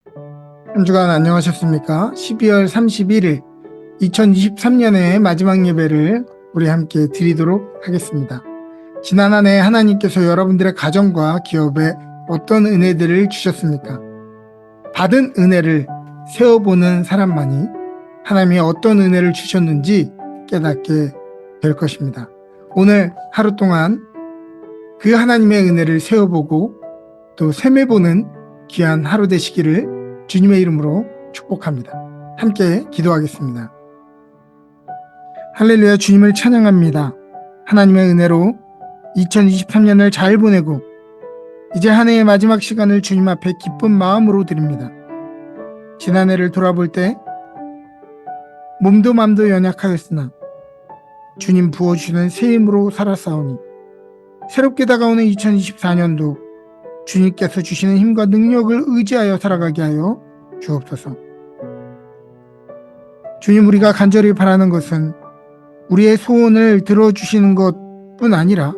한 주간 안녕하셨습니까? 12월 31일 2023년의 마지막 예배를 우리 함께 드리도록 하겠습니다. 지난 한 해 하나님께서 여러분들의 가정과 기업에 어떤 은혜들을 주셨습니까? 받은 은혜를 세어보는 사람만이 하나님이 어떤 은혜를 주셨는지 깨닫게 될 것입니다. 오늘 하루 동안 그 하나님의 은혜를 세어보고 또 셈해보는 귀한 하루 되시기를 주님의 이름으로 축복합니다. 함께 기도하겠습니다. 할렐루야, 주님을 찬양합니다. 하나님의 은혜로 2023년을 잘 보내고 이제 한 해의 마지막 시간을 주님 앞에 기쁜 마음으로 드립니다. 지난 해를 돌아볼 때 몸도 맘도 연약하였으나 주님 부어주시는 새 힘으로 살아싸우니 새롭게 다가오는 2024년도 주님께서 주시는 힘과 능력을 의지하여 살아가게 하여 주옵소서. 주님, 우리가 간절히 바라는 것은 우리의 소원을 들어주시는 것뿐 아니라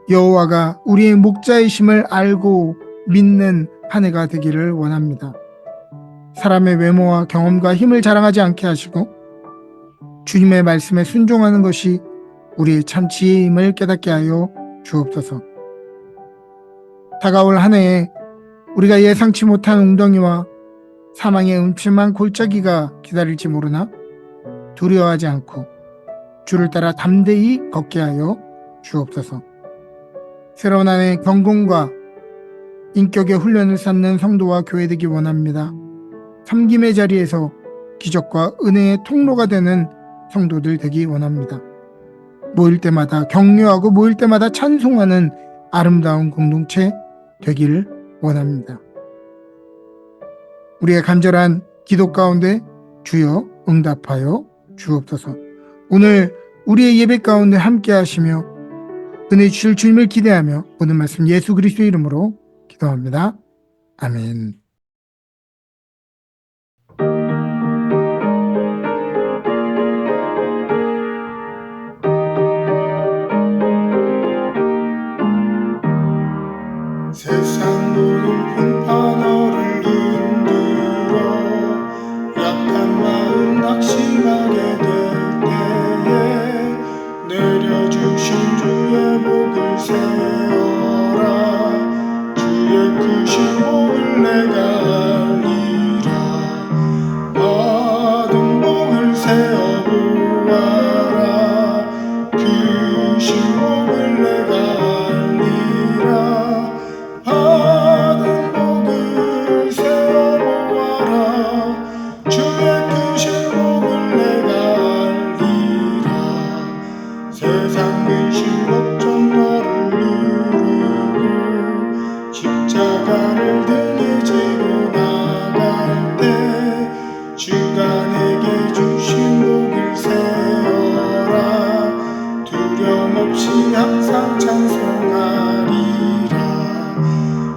여호와가 우리의 목자이심을 알고 믿는 한 해가 되기를 원합니다. 사람의 외모와 경험과 힘을 자랑하지 않게 하시고 주님의 말씀에 순종하는 것이 우리의 참 지혜의 힘을 깨닫게 하여 주옵소서. 다가올 한 해에 우리가 예상치 못한 웅덩이와 사망의 음침한 골짜기가 기다릴지 모르나 두려워하지 않고 주를 따라 담대히 걷게 하여 주옵소서. 새로운 한 해 경건과 인격의 훈련을 쌓는 성도와 교회 되기 원합니다. 섬김의 자리에서 기적과 은혜의 통로가 되는 성도들 되기 원합니다. 모일 때마다 격려하고 모일 때마다 찬송하는 아름다운 공동체 되기를 원합니다. 우리의 간절한 기도 가운데 주여 응답하여 주옵소서. 오늘 우리의 예배 가운데 함께 하시며 은혜 주실 주님을 기대하며 모든 말씀 예수 그리스도의 이름으로 기도합니다. 아멘. 세상 모든 풍파너를 흔들어 약한 마음 낙심하게 될 때에 내려주신 주의 복을 세어라. 주의 크신 복을 내가 알리라. 받은 복을 세어보아라. 크신 복을 내가 알리라. 받은 복을 세어보아라. 주의 크신 복을 내가 알리라. 세상 근심 걱정 너를 누르고 십자가를 등에 지고 나갈 때 주가 내게 주신 복을 세어라. 두려움 없이 항상 찬송하리라.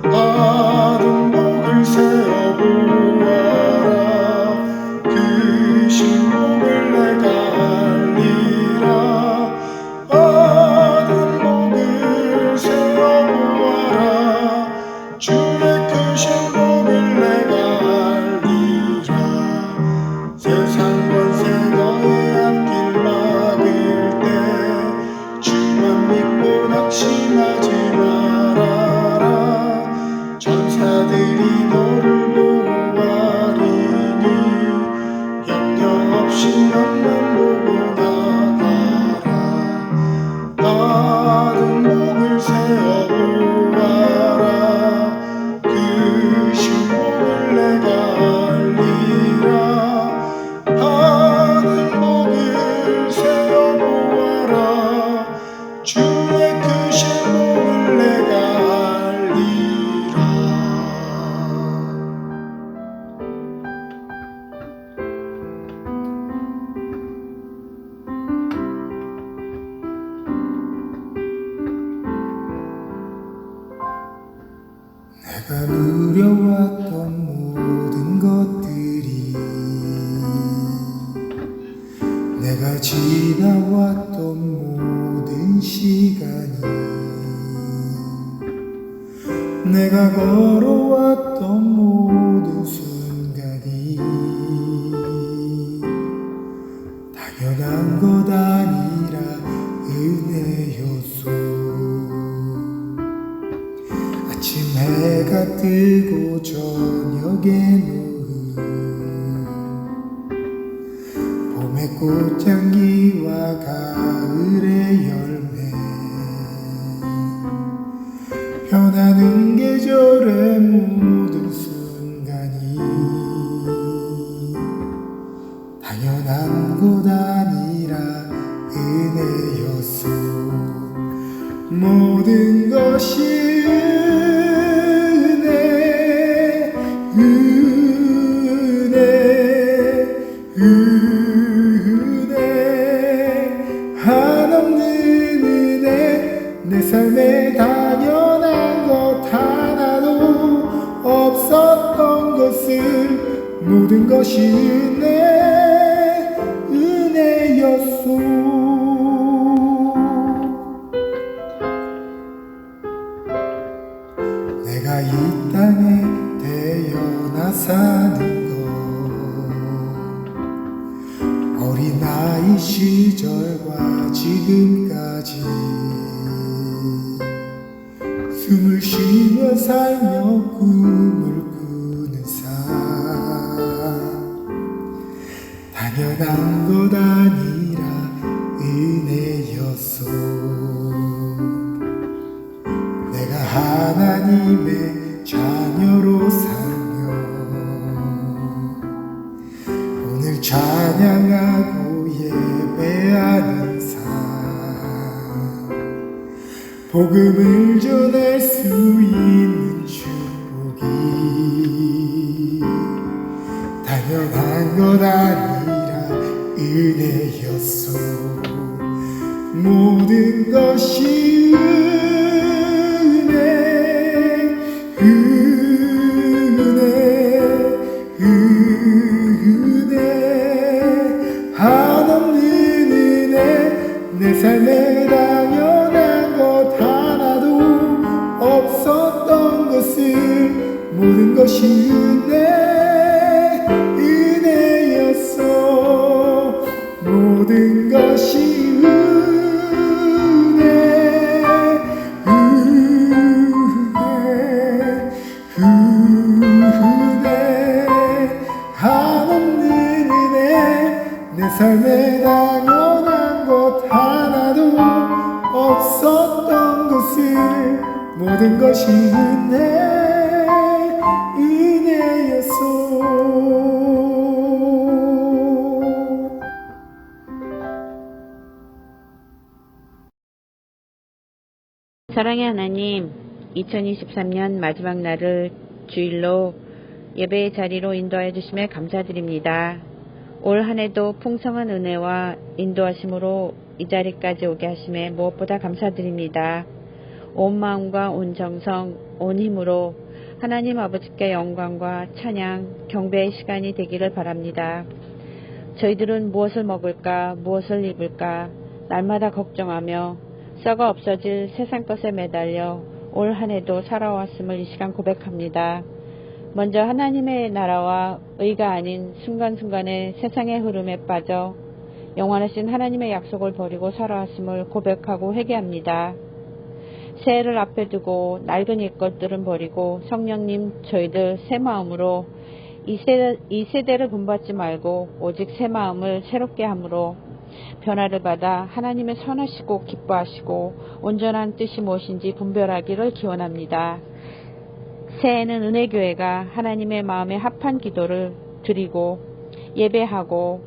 받은 복을 세어보아라. 크신 복을 내가 알리라. 받은 복을 세어보아라. 주의 크신 복을 내가 알리라. 세상 권세 너의 앞길 막을 때 주만 믿고 낙심하지 말아라. 천사들이 너를 보호하리니 염려 없이 너만 보고 나가라. 받은 복을 세어보아라. 크신 복을 내가 알리라. 받은 복을 세어보아라. 주의 크신 복을 내가 알리라. 내가 누려왔던 모든 것들이 내가 지나왔던 모든 시간이 내가 걸어왔던 모든 저녁에 놓은 봄의 꽃향기와 가을의 열매 변하는 계절의 모든 순간이 당연한 것 아니라 은혜였소. 모든 것이 은혜, 은혜, 은혜, 한없는 은혜. 내 삶에 당연한 것 하나도 없었던 것을 모든 것이 은혜, 은혜였소. 내가 이 땅에 태어나 사는 건 어린아이 시절과 지금까지 숨을 쉬며 살며 꿈을 꾸는 삶 당연한 것 아니라 은혜였소. 내가 하나님의 자녀로 살며 오늘 찬양하고 예배하는 삶 복음을 전할 수 있는 축복이 당연한 것 아니라 은혜였소. 모든 것이 은혜, 은혜, 한없는 은혜. 내 삶에 당연한 것 하나도 없었던 것을 모든 것이 은혜, 은혜였어. 모든 것이 내 삶에 당연한 것 하나도 없었던 것을 모든 것이 은혜, 은혜였소. 사랑의 하나님, 2023년 마지막 날을 주일로 예배의 자리로 인도하여 주심에 감사드립니다. 올 한해도 풍성한 은혜와 인도하심으로 이 자리까지 오게 하심에 무엇보다 감사드립니다. 온 마음과 온 정성, 온 힘으로 하나님 아버지께 영광과 찬양, 경배의 시간이 되기를 바랍니다. 저희들은 무엇을 먹을까, 무엇을 입을까 날마다 걱정하며 썩어 없어질 세상 것에 매달려 올 한해도 살아왔음을 이 시간 고백합니다. 먼저 하나님의 나라와 의가 아닌 순간순간의 세상의 흐름에 빠져 영원하신 하나님의 약속을 버리고 살아왔음을 고백하고 회개합니다. 새해를 앞에 두고 낡은 옛것들은 버리고 성령님 저희들 새 마음으로 이 세대를 본받지 말고 오직 새 마음을 새롭게 함으로 변화를 받아 하나님의 선하시고 기뻐하시고 온전한 뜻이 무엇인지 분별하기를 기원합니다. 새해에는 은혜교회가 하나님의 마음에 합한 기도를 드리고 예배하고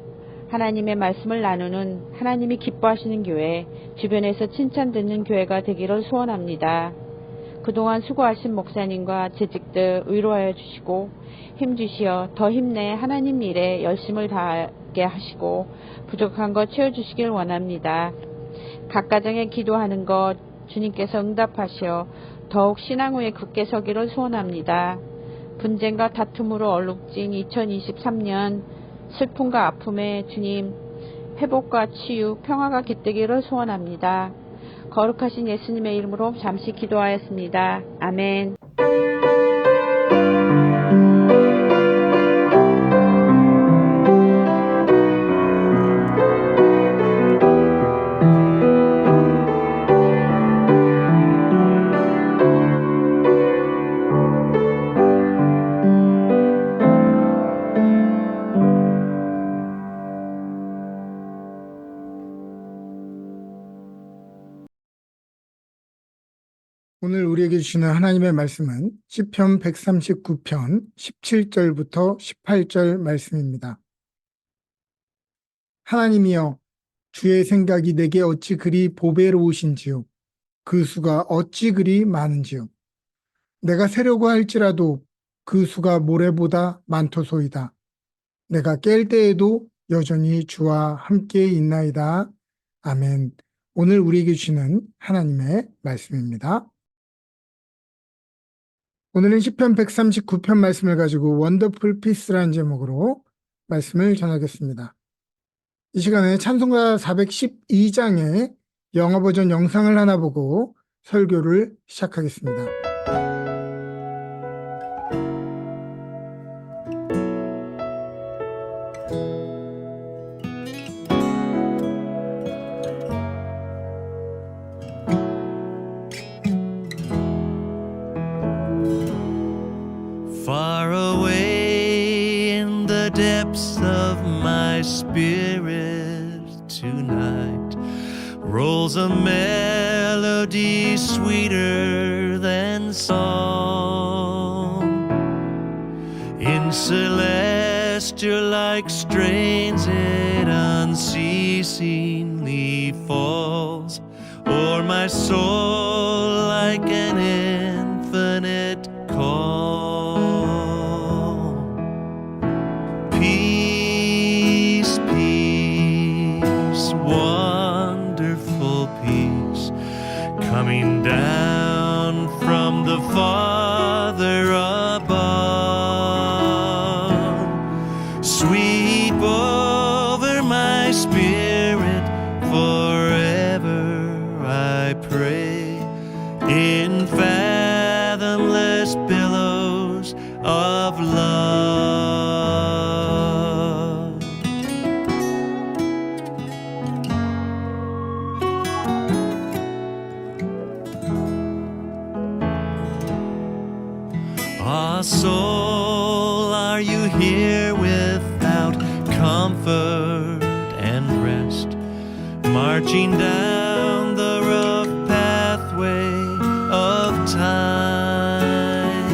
하나님의 말씀을 나누는 하나님이 기뻐하시는 교회, 주변에서 칭찬 듣는 교회가 되기를 소원합니다. 그동안 수고하신 목사님과 재직들 위로하여 주시고 힘주시어 더 힘내 하나님 일에 열심을 다하게 하시고 부족한 것 채워주시길 원합니다. 각 가정에 기도하는 것 주님께서 응답하시어 더욱 신앙 위에 굳게 서기를 소원합니다. 분쟁과 다툼으로 얼룩진 2023년 슬픔과 아픔에 주님 회복과 치유, 평화가 깃들기를 소원합니다. 거룩하신 예수님의 이름으로 잠시 기도하였습니다. 아멘. 우리에게 주시는 하나님의 말씀은 시편 139편 17절부터 18절 말씀입니다. 하나님이여, 주의 생각이 내게 어찌 그리 보배로우신지요. 그 수가 어찌 그리 많은지요. 내가 세려고 할지라도 그 수가 모래보다 많도소이다. 내가 깰 때에도 여전히 주와 함께 있나이다. 아멘. 오늘 우리에게 주시는 하나님의 말씀입니다. 오늘은 시편 139편 말씀을 가지고 원더풀 피스라는 제목으로 말씀을 전하겠습니다. 이 시간에 찬송가 412장의 영어 버전 영상을 하나 보고 설교를 시작하겠습니다. Far away in the depths of my spirit tonight rolls a melody sweeter than song. In celestial like strains it unceasingly falls o'er my soul like an infinite call. Peace, peace, wonderful peace, coming down from the Father above. Sweep over my spirit forever, I pray, in fathomless billows of love. Ah, soul, are you here without comfort and rest, marching down the rough pathway of time?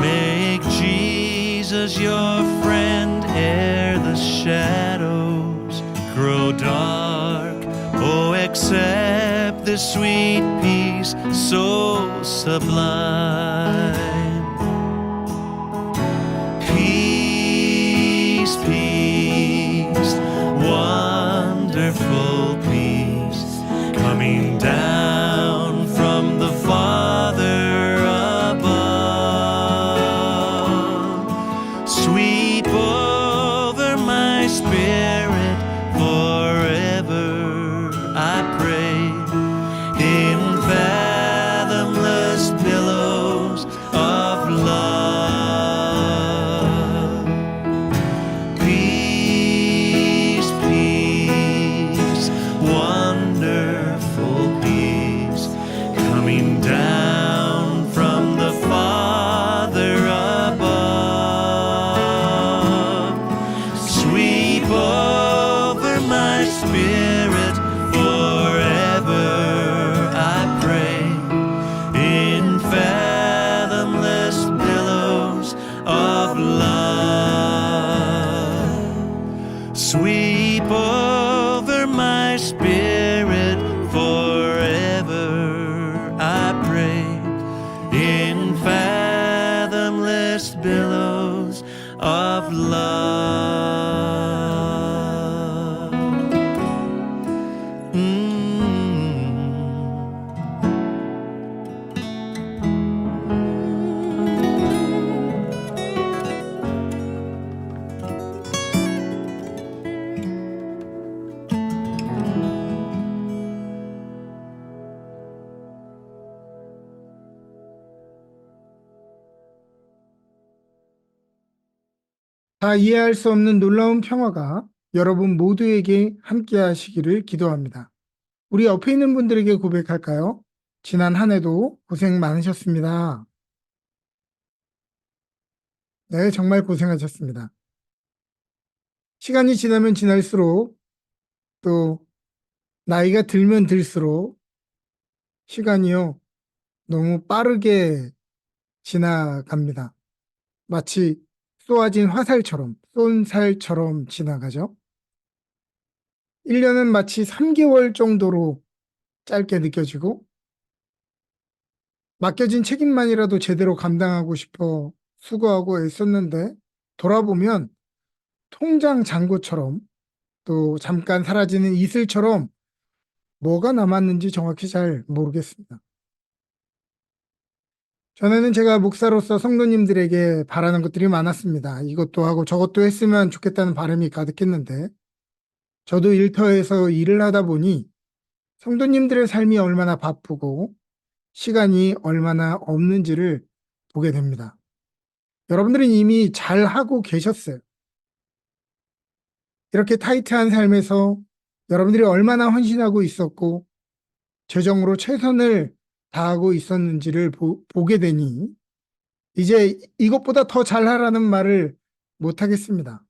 Make Jesus your friend ere the shadows grow dark. Oh, accept this sweet peace so sublime. Peace, peace, wonderful peace, coming down from the Father above. Sweep over my spirit forever, I pray, in fathomless billows of love. Peace, peace, wonderful peace, coming down from the Father above. Sweep over my spirit forever, I pray, in fathomless billows of love. Sweep over my spirit forever, I pray, in fathomless billows of love. 다 이해할 수 없는 놀라운 평화가 여러분 모두에게 함께 하시기를 기도합니다. 우리 옆에 있는 분들에게 고백할까요? 지난 한 해도 고생 많으셨습니다. 네, 정말 고생하셨습니다. 시간이 지나면 지날수록 또 나이가 들면 들수록 시간이요, 너무 빠르게 지나갑니다. 마치 쏘아진 화살처럼, 쏜살처럼 지나가죠. 1년은 마치 3개월 정도로 짧게 느껴지고, 맡겨진 책임만이라도 제대로 감당하고 싶어 수고하고 애썼는데, 돌아보면 통장 잔고처럼 또 잠깐 사라지는 이슬처럼 뭐가 남았는지 정확히 잘 모르겠습니다. 전에는 제가 목사로서 성도님들에게 바라는 것들이 많았습니다. 이것도 하고 저것도 했으면 좋겠다는 바람이 가득했는데, 저도 일터에서 일을 하다 보니 성도님들의 삶이 얼마나 바쁘고 시간이 얼마나 없는지를 보게 됩니다. 여러분들은 이미 잘 하고 계셨어요. 이렇게 타이트한 삶에서 여러분들이 얼마나 헌신하고 있었고 재정으로 최선을 다하고 있었는지를 보게 되니 이제 이것보다 더 잘하라는 말을 못 하겠습니다.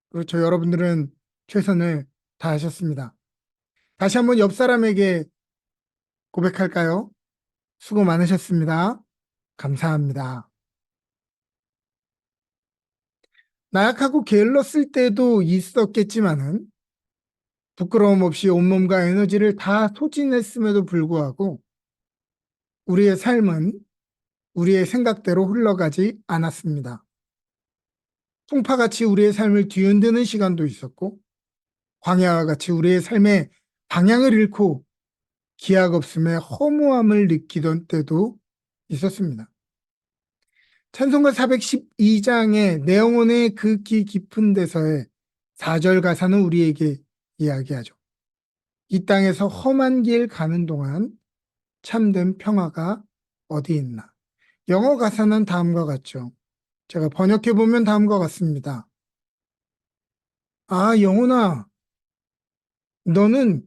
그렇죠. 여러분들은 최선을 다하셨습니다. 다시 한번 옆 사람에게 고백할까요? 수고 많으셨습니다. 감사합니다. 나약하고 게을렀을 때도 있었겠지만은 부끄러움 없이 온몸과 에너지를 다 소진했음에도 불구하고 우리의 삶은 우리의 생각대로 흘러가지 않았습니다. 풍파같이 우리의 삶을 뒤흔드는 시간도 있었고 광야와 같이 우리의 삶의 방향을 잃고 기약 없음에 허무함을 느끼던 때도 있었습니다. 찬송가 412장의 내 영혼의 극히 깊은 데서의 4절 가사는 우리에게 이야기하죠. 이 땅에서 험한 길 가는 동안 참된 평화가 어디 있나. 영어 가사는 다음과 같죠. 제가 번역해 보면 다음과 같습니다. 아, 영혼아, 너는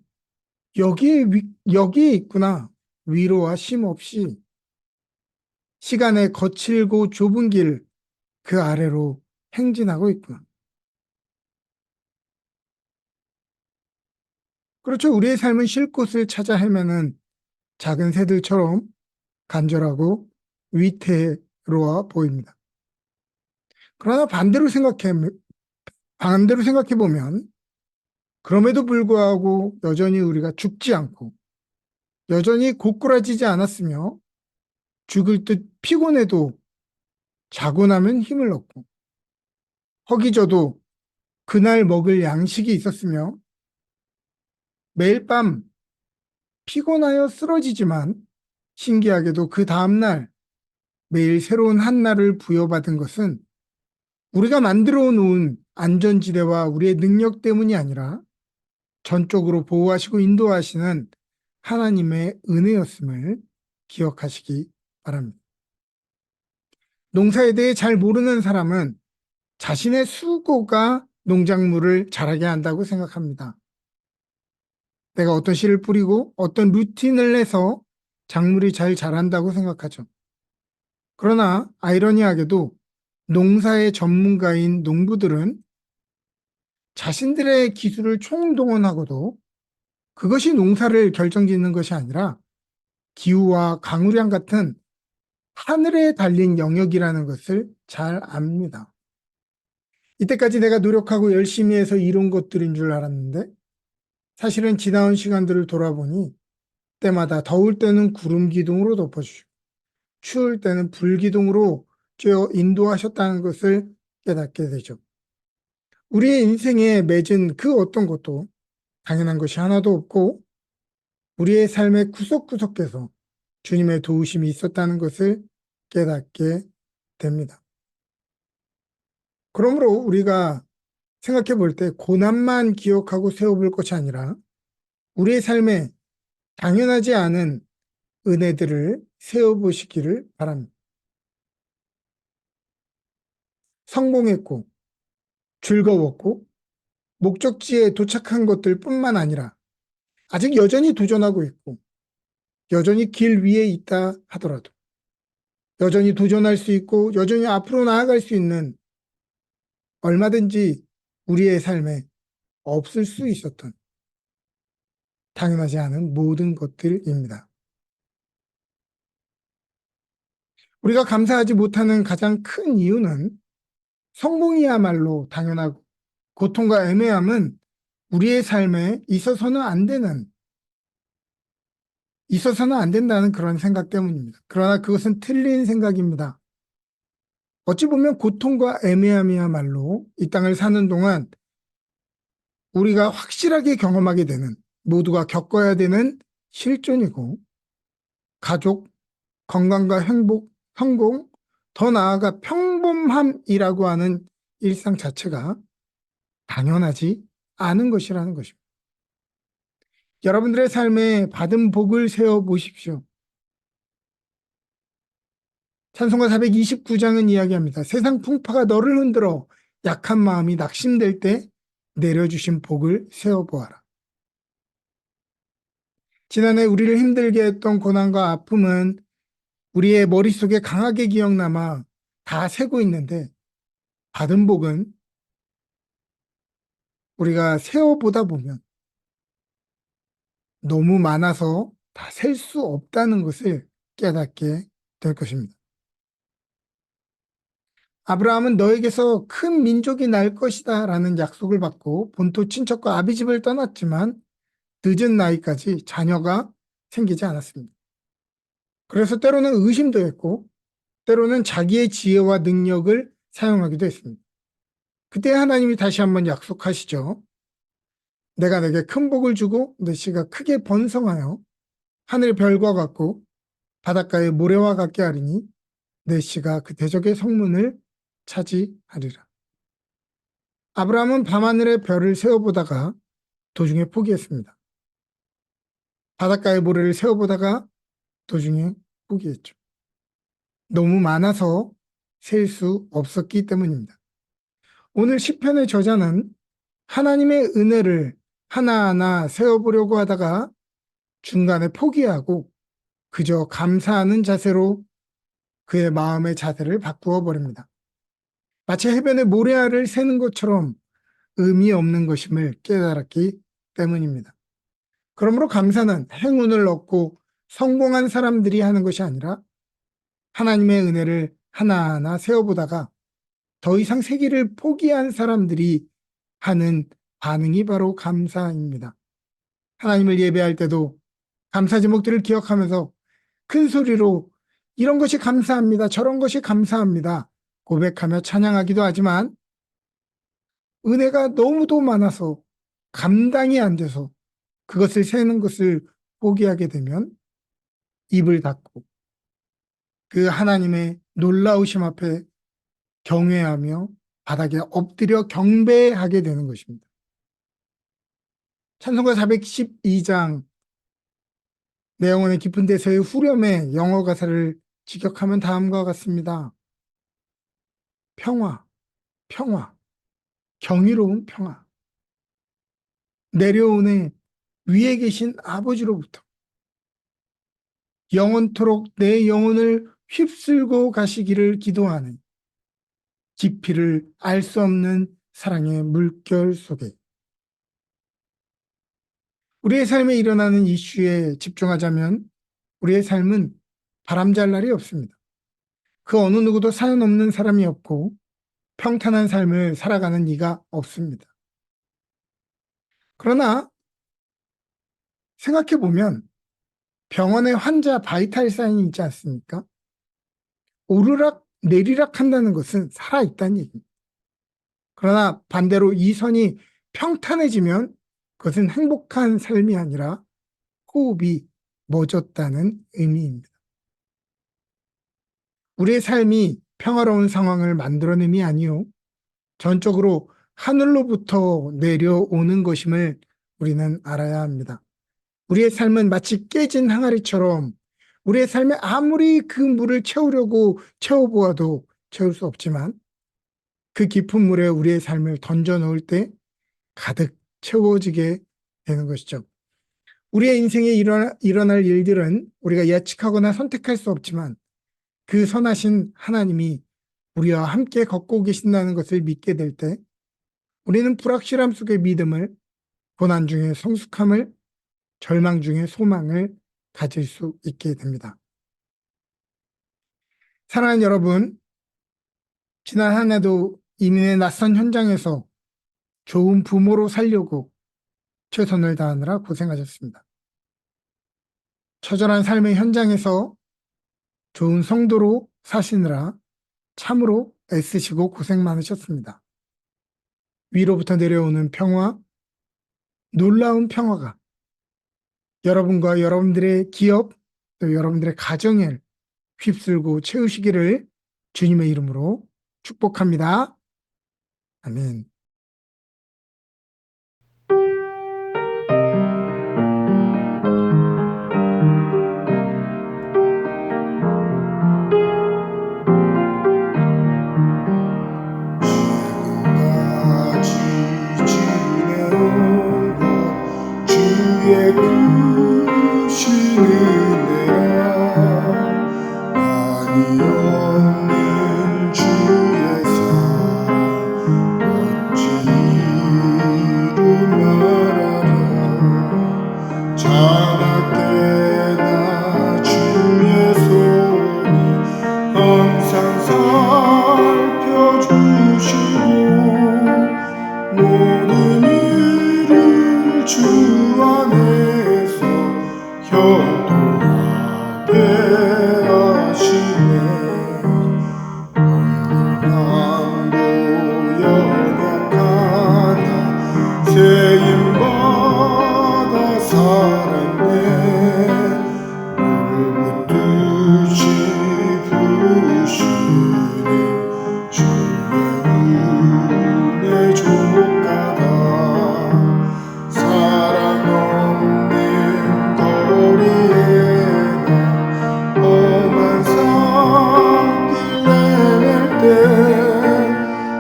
여기에 있구나. 위로와 쉼 없이 시간의 거칠고 좁은 길 그 아래로 행진하고 있구나. 그렇죠. 우리의 삶은 쉴 곳을 찾아 헤매는 작은 새들처럼 간절하고 위태로워 보입니다. 그러나 반대로 생각해 보면 그럼에도 불구하고 여전히 우리가 죽지 않고 여전히 고꾸라지지 않았으며 죽을 듯 피곤해도 자고 나면 힘을 얻고 허기져도 그날 먹을 양식이 있었으며 매일 밤 피곤하여 쓰러지지만 신기하게도 그 다음날 매일 새로운 한날을 부여받은 것은 우리가 만들어 놓은 안전지대와 우리의 능력 때문이 아니라 전적으로 보호하시고 인도하시는 하나님의 은혜였음을 기억하시기 바랍니다. 농사에 대해 잘 모르는 사람은 자신의 수고가 농작물을 자라게 한다고 생각합니다. 내가 어떤 씨를 뿌리고 어떤 루틴을 해서 작물이 잘 자란다고 생각하죠. 그러나 아이러니하게도 농사의 전문가인 농부들은 자신들의 기술을 총동원하고도 그것이 농사를 결정짓는 것이 아니라 기후와 강우량 같은 하늘에 달린 영역이라는 것을 잘 압니다. 이때까지 내가 노력하고 열심히 해서 이룬 것들인 줄 알았는데 사실은 지나온 시간들을 돌아보니 때마다 더울 때는 구름 기둥으로 덮어주시고 추울 때는 불 기둥으로 쬐어 인도하셨다는 것을 깨닫게 되죠. 우리의 인생에 맺은 그 어떤 것도 당연한 것이 하나도 없고 우리의 삶의 구석구석에서 주님의 도우심이 있었다는 것을 깨닫게 됩니다. 그러므로 우리가 생각해 볼 때 고난만 기억하고 세워볼 것이 아니라 우리의 삶에 당연하지 않은 은혜들을 세워보시기를 바랍니다. 성공했고 즐거웠고 목적지에 도착한 것들 뿐만 아니라 아직 여전히 도전하고 있고 여전히 길 위에 있다 하더라도 여전히 도전할 수 있고 여전히 앞으로 나아갈 수 있는 얼마든지 우리의 삶에 없을 수 있었던 당연하지 않은 모든 것들입니다. 우리가 감사하지 못하는 가장 큰 이유는 성공이야말로 당연하고 고통과 애매함은 우리의 삶에 있어서는 안 된다는 그런 생각 때문입니다. 그러나 그것은 틀린 생각입니다. 어찌 보면 고통과 애매함이야말로 이 땅을 사는 동안 우리가 확실하게 경험하게 되는, 모두가 겪어야 되는 실존이고, 가족, 건강과 행복, 성공, 더 나아가 평범함이라고 하는 일상 자체가 당연하지 않은 것이라는 것입니다. 여러분들의 삶에 받은 복을 세워 보십시오. 찬송가 429장은 이야기합니다. 세상 풍파가 너를 흔들어 약한 마음이 낙심될 때 내려주신 복을 세워보아라. 지난해 우리를 힘들게 했던 고난과 아픔은 우리의 머릿속에 강하게 기억남아 다 새고 있는데, 받은 복은 우리가 세어보다 보면 너무 많아서 다 셀 수 없다는 것을 깨닫게 될 것입니다. 아브라함은 너에게서 큰 민족이 날 것이다 라는 약속을 받고 본토 친척과 아비집을 떠났지만 늦은 나이까지 자녀가 생기지 않았습니다. 그래서 때로는 의심도 했고 때로는 자기의 지혜와 능력을 사용하기도 했습니다. 그때 하나님이 다시 한번 약속하시죠. 내가 내게 큰 복을 주고 내 씨가 크게 번성하여 하늘 별과 같고 바닷가의 모래와 같게 하리니 내 씨가 그 대적의 성문을 차지하리라. 아브라함은 밤하늘의 별을 세어보다가 도중에 포기했습니다. 바닷가의 모래를 세어보다가 도중에 포기했죠. 너무 많아서 셀 수 없었기 때문입니다. 오늘 시편의 저자는 하나님의 은혜를 하나하나 세어보려고 하다가 중간에 포기하고 그저 감사하는 자세로 그의 마음의 자세를 바꾸어 버립니다. 마치 해변의 모래알을 세는 것처럼 의미 없는 것임을 깨달았기 때문입니다. 그러므로 감사는 행운을 얻고 성공한 사람들이 하는 것이 아니라 하나님의 은혜를 하나하나 세어보다가 더 이상 세기를 포기한 사람들이 하는 반응이 바로 감사입니다. 하나님을 예배할 때도 감사 제목들을 기억하면서 큰 소리로 이런 것이 감사합니다. 저런 것이 감사합니다. 고백하며 찬양하기도 하지만 은혜가 너무도 많아서 감당이 안 돼서 그것을 세는 것을 포기하게 되면 입을 닫고 그 하나님의 놀라우심 앞에 경외하며 바닥에 엎드려 경배하게 되는 것입니다. 찬송가 412장 내 영혼의 깊은 데서의 후렴의 영어 가사를 직역하면 다음과 같습니다. 평화, 평화, 경이로운 평화. 내려오네 위에 계신 아버지로부터 영원토록 내 영혼을 휩쓸고 가시기를 기도하는 깊이를 알 수 없는 사랑의 물결 속에 우리의 삶에 일어나는 이슈에 집중하자면 우리의 삶은 바람잘 날이 없습니다. 그 어느 누구도 사연 없는 사람이 없고 평탄한 삶을 살아가는 이가 없습니다. 그러나 생각해보면 병원에 환자 바이탈 사인이 있지 않습니까? 오르락 내리락 한다는 것은 살아있다는 얘기입니다. 그러나 반대로 이 선이 평탄해지면 그것은 행복한 삶이 아니라 호흡이 멎었다는 의미입니다. 우리의 삶이 평화로운 상황을 만들어냄이 아니요 전적으로 하늘로부터 내려오는 것임을 우리는 알아야 합니다. 우리의 삶은 마치 깨진 항아리처럼 우리의 삶에 아무리 그 물을 채우려고 채워보아도 채울 수 없지만 그 깊은 물에 우리의 삶을 던져 넣을 때 가득 채워지게 되는 것이죠. 우리의 인생에 일어날 일들은 우리가 예측하거나 선택할 수 없지만 그 선하신 하나님이 우리와 함께 걷고 계신다는 것을 믿게 될 때 우리는 불확실함 속의 믿음을, 고난 중에 성숙함을, 절망 중에 소망을 가질 수 있게 됩니다. 사랑하는 여러분, 지난 한 해도 이민의 낯선 현장에서 좋은 부모로 살려고 최선을 다하느라 고생하셨습니다. 처절한 삶의 현장에서 좋은 성도로 사시느라 참으로 애쓰시고 고생 많으셨습니다. 위로부터 내려오는 평화, 놀라운 평화가 여러분과 여러분들의 기업, 또 여러분들의 가정을 휩쓸고 채우시기를 주님의 이름으로 축복합니다. 아멘. 지금까지 지내온 것 주의 크신 은혜라 많이 없는 주의 사랑 어찌 이루 말하랴 자나 때나 주의 손이 항상 살펴주시고 모든 일을 주 안에서 형통하게 하시네 영원함도 연약하나 세임받아 살았네 물붙듯이 부으시는 주의 은혜 조목가다 사랑 없는 거리에 나 험한 산길 내밀 때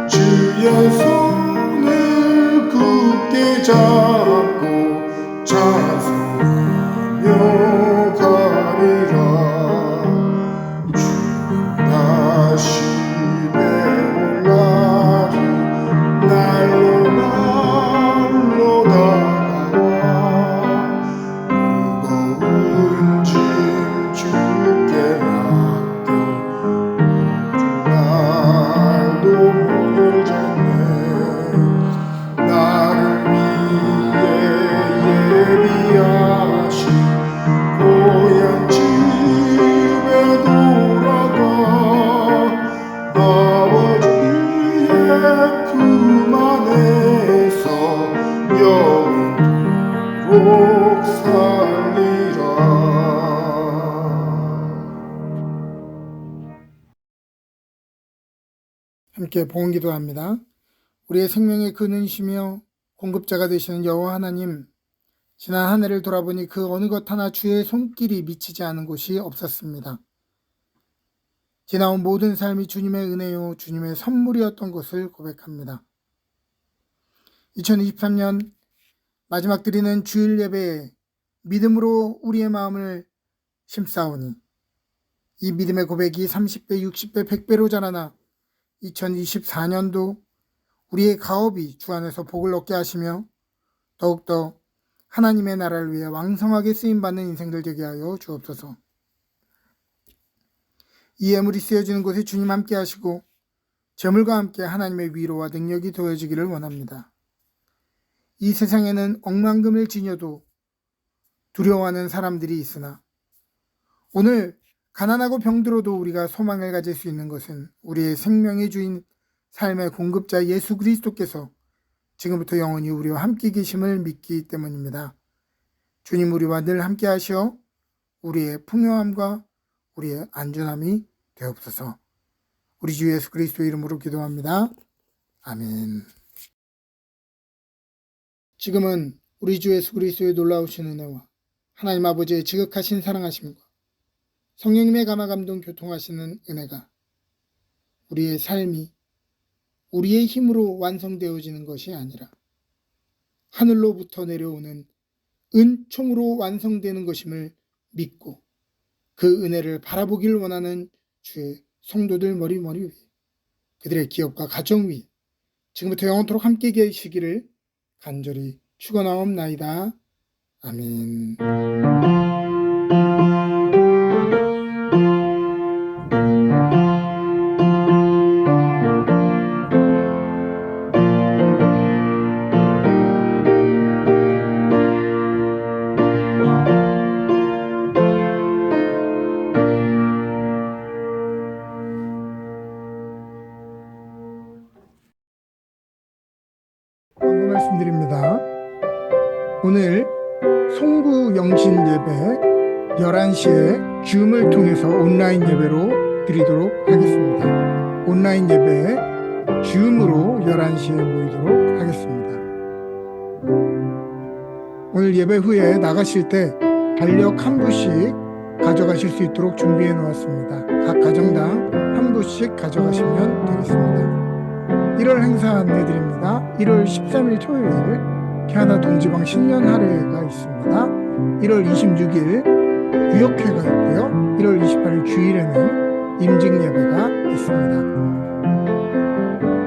주의 손을 굳게 잡고 찬송하며 가리라 주님 다시 배울 날이 날로 날로 다가와 무거운 짐 주께 맡겨 날도 멀졌네 나를 위해 예비하신 고향 집에 돌아가 아버지의 품 안에서 영원토록 살리라 함께 봉헌 기도합니다. 우리의 생명의 근원이시며 공급자가 되시는 여호와 하나님, 지난 한 해를 돌아보니 그 어느 것 하나 주의 손길이 미치지 않은 곳이 없었습니다. 지나온 모든 삶이 주님의 은혜요 주님의 선물이었던 것을 고백합니다. 2023년 마지막 드리는 주일 예배에 믿음으로 우리의 마음을 심사오니 이 믿음의 고백이 30배, 60배, 100배로 자라나 2024년도 우리의 가업이 주 안에서 복을 얻게 하시며 더욱더 하나님의 나라를 위해 왕성하게 쓰임받는 인생들 되게 하여 주옵소서. 이 예물이 쓰여지는 곳에 주님 함께 하시고 재물과 함께 하나님의 위로와 능력이 더해지기를 원합니다. 이 세상에는 억만금을 지녀도 두려워하는 사람들이 있으나 오늘 가난하고 병들어도 우리가 소망을 가질 수 있는 것은 우리의 생명의 주인 삶의 공급자 예수 그리스도께서 지금부터 영원히 우리와 함께 계심을 믿기 때문입니다. 주님 우리와 늘 함께 하시어 우리의 풍요함과 우리의 안전함이 되옵소서. 우리 주 예수 그리스도 이름으로 기도합니다. 아멘. 지금은 우리 주 예수 그리스도의 놀라우신 은혜와 하나님 아버지의 지극하신 사랑하심과 성령님의 감화 감동 교통하시는 은혜가 우리의 삶이 우리의 힘으로 완성되어지는 것이 아니라 하늘로부터 내려오는 은총으로 완성되는 것임을 믿고 그 은혜를 바라보길 원하는 주의 성도들 머리 위에 그들의 기업과 가정 위에 지금부터 영원토록 함께 계시기를 간절히 축원하옵나이다. 아멘. 말씀드립니다. 오늘 송구 영신 예배 11시에 줌을 통해서 온라인 예배로 드리도록 하겠습니다. 온라인 예배 줌으로 11시에 모이도록 하겠습니다. 오늘 예배 후에 나가실 때 달력 한 부씩 가져가실 수 있도록 준비해 놓았습니다. 각 가정당 한 부씩 가져가시면 되겠습니다. 1월 행사 안내드립니다. 1월 13일 토요일 캐나다 동지방 신년 할애가 있습니다. 1월 26일 구역회가 있고요. 1월 28일 주일에는 임직 예배가 있습니다.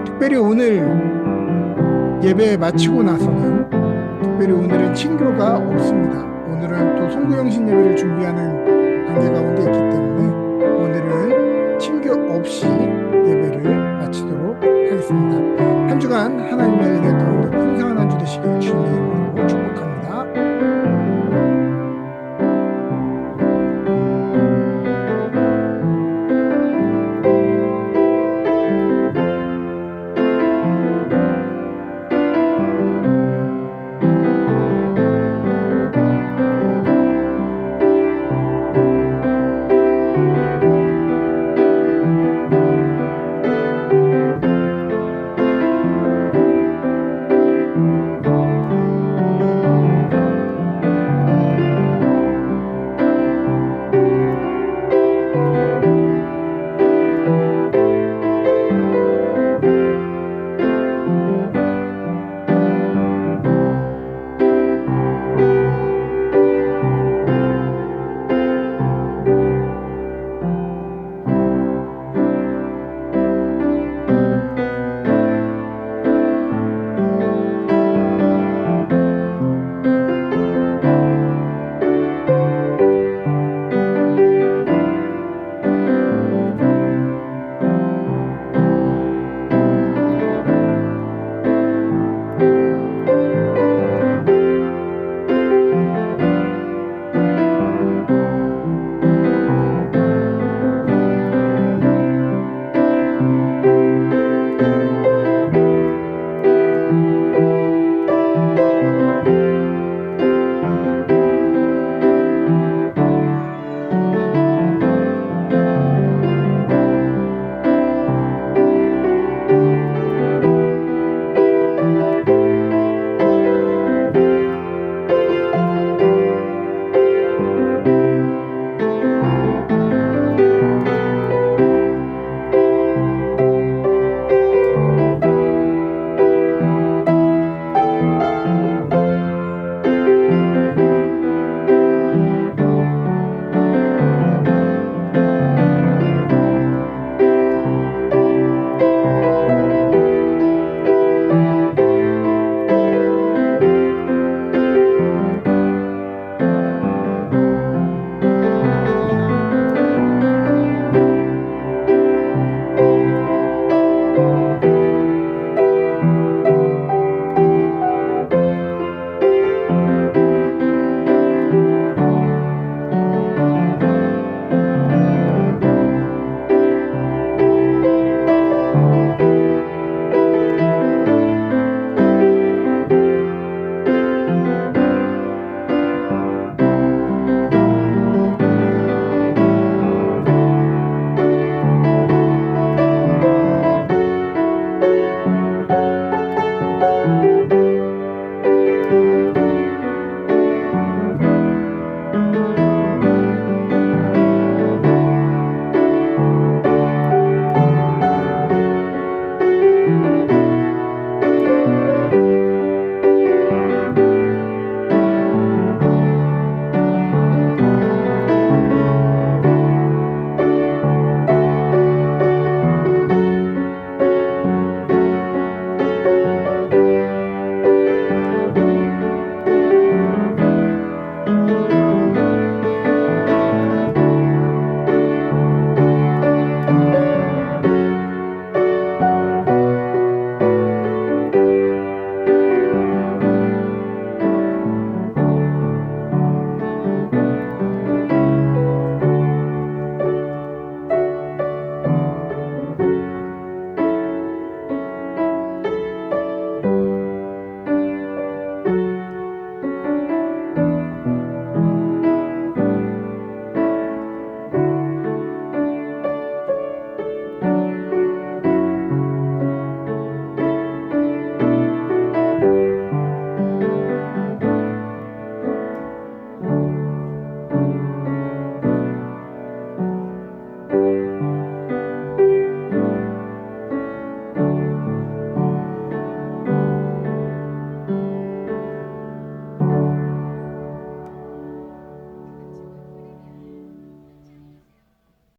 특별히 오늘 예배 마치고 나서는 특별히 오늘은 친교가 없습니다. 오늘은 또 송구영신 예배를 준비하는 단계 가운데 있기 때문에 오늘은 친교 없이 예배를 마치도록 하겠습니다. 한 주간 하나님의 은혜 가운데 풍성한 한 주 되시길 주님의 이름으로